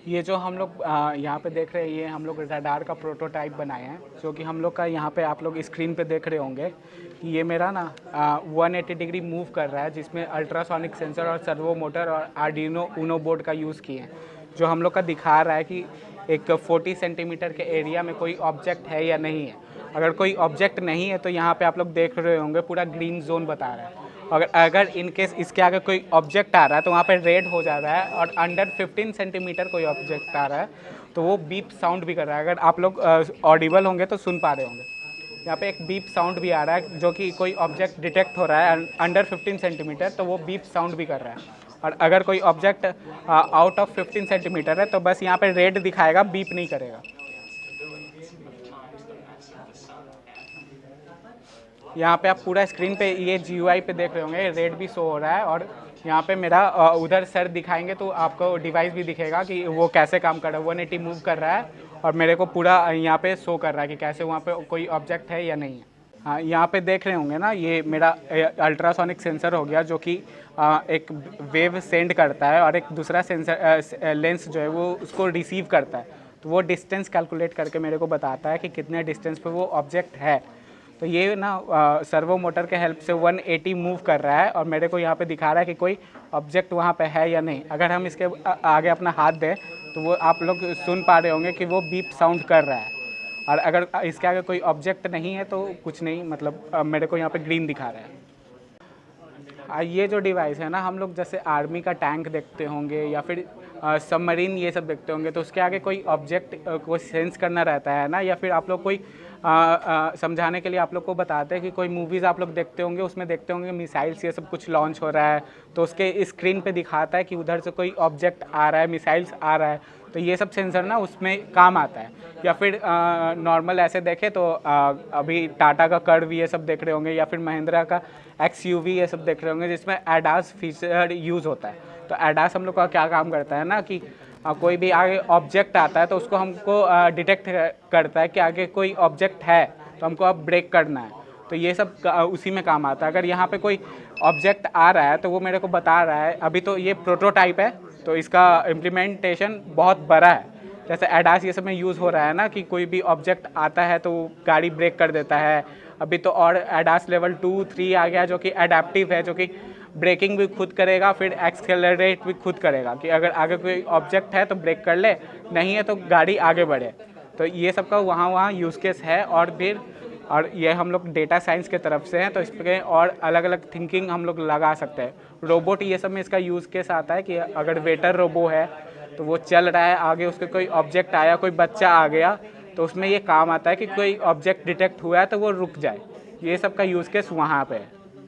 ये जो हम लोग यहाँ पे देख रहे हैं, ये हम लोग रडार का प्रोटोटाइप बनाए हैं, जो कि हम लोग का यहाँ पे आप लोग स्क्रीन पे देख रहे होंगे कि ये मेरा ना 180 डिग्री मूव कर रहा है, जिसमें अल्ट्रासोनिक सेंसर और सर्वो मोटर और आर्डिनो ऊनो बोर्ड का यूज़ किए हैं, जो हम लोग का दिखा रहा है कि एक 40 सेंटीमीटर के एरिया में कोई ऑब्जेक्ट है या नहीं है। अगर कोई ऑब्जेक्ट नहीं है तो यहाँ पे आप लोग देख रहे होंगे पूरा ग्रीन जोन बता रहा है। अगर इन केस इसके आगे कोई ऑब्जेक्ट आ रहा है तो वहाँ पे रेड हो जा रहा है, और अंडर 15 सेंटीमीटर कोई ऑब्जेक्ट आ रहा है तो वो बीप साउंड भी कर रहा है। अगर आप लोग ऑडिबल होंगे तो सुन पा रहे होंगे। यहाँ पे एक बीप साउंड भी आ रहा है, जो कि कोई ऑब्जेक्ट डिटेक्ट हो रहा है अंडर 15 सेंटीमीटर, तो वो बीप साउंड भी कर रहा है। और अगर कोई ऑब्जेक्ट आउट ऑफ 15 सेंटीमीटर है तो बस यहाँ पे रेड दिखाएगा, बीप नहीं करेगा। यहाँ पे आप पूरा स्क्रीन पे ये GUI पे देख रहे होंगे, रेड भी शो हो रहा है। और यहाँ पे मेरा उधर सर दिखाएंगे तो आपको डिवाइस भी दिखेगा कि वो कैसे काम कर रहा है। 180 मूव कर रहा है और मेरे को पूरा यहाँ पे शो कर रहा है कि कैसे वहाँ पे कोई ऑब्जेक्ट है या नहीं है। हाँ, यहाँ पे देख रहे होंगे ना, ये मेरा अल्ट्रासोनिक सेंसर हो गया, जो कि एक वेव सेंड करता है और एक दूसरा सेंसर लेंस जो है वो उसको रिसीव करता है। तो वो डिस्टेंस कैलकुलेट करके मेरे को बताता है कि कितने डिस्टेंस पे वो ऑब्जेक्ट है। तो ये ना सर्वो मोटर के हेल्प से 180 मूव कर रहा है और मेरे को यहाँ पे दिखा रहा है कि कोई ऑब्जेक्ट वहाँ पे है या नहीं। अगर हम इसके आगे अपना हाथ दें तो वो आप लोग सुन पा रहे होंगे कि वो बीप साउंड कर रहा है। और अगर इसके आगे कोई ऑब्जेक्ट नहीं है तो कुछ नहीं, मतलब मेरे को यहाँ पे ग्रीन दिखा रहा है। ये जो डिवाइस है ना, हम लोग जैसे आर्मी का टैंक देखते होंगे या फिर सबमरीन ये सब देखते होंगे, तो उसके आगे कोई ऑब्जेक्ट को सेंस करना रहता है ना, या फिर आप लोग कोई समझाने के लिए आप लोग को बताते हैं कि कोई मूवीज़ आप लोग देखते होंगे, उसमें देखते होंगे मिसाइल्स ये सब कुछ लॉन्च हो रहा है, तो उसके स्क्रीन पे दिखाता है कि उधर से कोई ऑब्जेक्ट आ रहा है, मिसाइल्स आ रहा है। तो ये सब सेंसर ना उसमें काम आता है। या फिर नॉर्मल ऐसे देखें तो अभी टाटा का कर्व ये सब देख रहे होंगे, या फिर महिंद्रा का XUV ये सब देख रहे होंगे, जिसमें ADAS फीचर यूज़ होता है। तो ADAS हम लोग का क्या काम करता है ना कि कोई भी आगे ऑब्जेक्ट आता है तो उसको हमको डिटेक्ट करता है कि आगे कोई ऑब्जेक्ट है, तो हमको अब ब्रेक करना है। तो ये सब उसी में काम आता है। अगर यहाँ पे कोई ऑब्जेक्ट आ रहा है तो वो मेरे को बता रहा है। अभी तो ये प्रोटोटाइप है, तो इसका इम्प्लीमेंटेशन बहुत बड़ा है। जैसे ADAS ये सब में यूज़ हो रहा है ना कि कोई भी ऑब्जेक्ट आता है तो गाड़ी ब्रेक कर देता है। अभी तो और ADAS लेवल 2, 3 आ गया, जो कि एडेप्टिव है, जो कि ब्रेकिंग भी खुद करेगा, फिर एक्सेलरेट भी खुद करेगा कि अगर आगे कोई ऑब्जेक्ट है तो ब्रेक कर ले, नहीं है तो गाड़ी आगे बढ़े। तो ये सब का वहाँ यूज़ केस है। और ये हम लोग डेटा साइंस के तरफ से हैं, तो इस पर और अलग अलग थिंकिंग हम लोग लगा सकते हैं। रोबोट ये सब में इसका यूज़ केस आता है कि अगर वेटर रोबो है तो वो चल रहा है, आगे उसके कोई ऑब्जेक्ट आया, कोई बच्चा आ गया, तो उसमें ये काम आता है कि कोई ऑब्जेक्ट डिटेक्ट हुआ है तो वो रुक जाए। ये सब का यूज़ केस वहाँ पे है।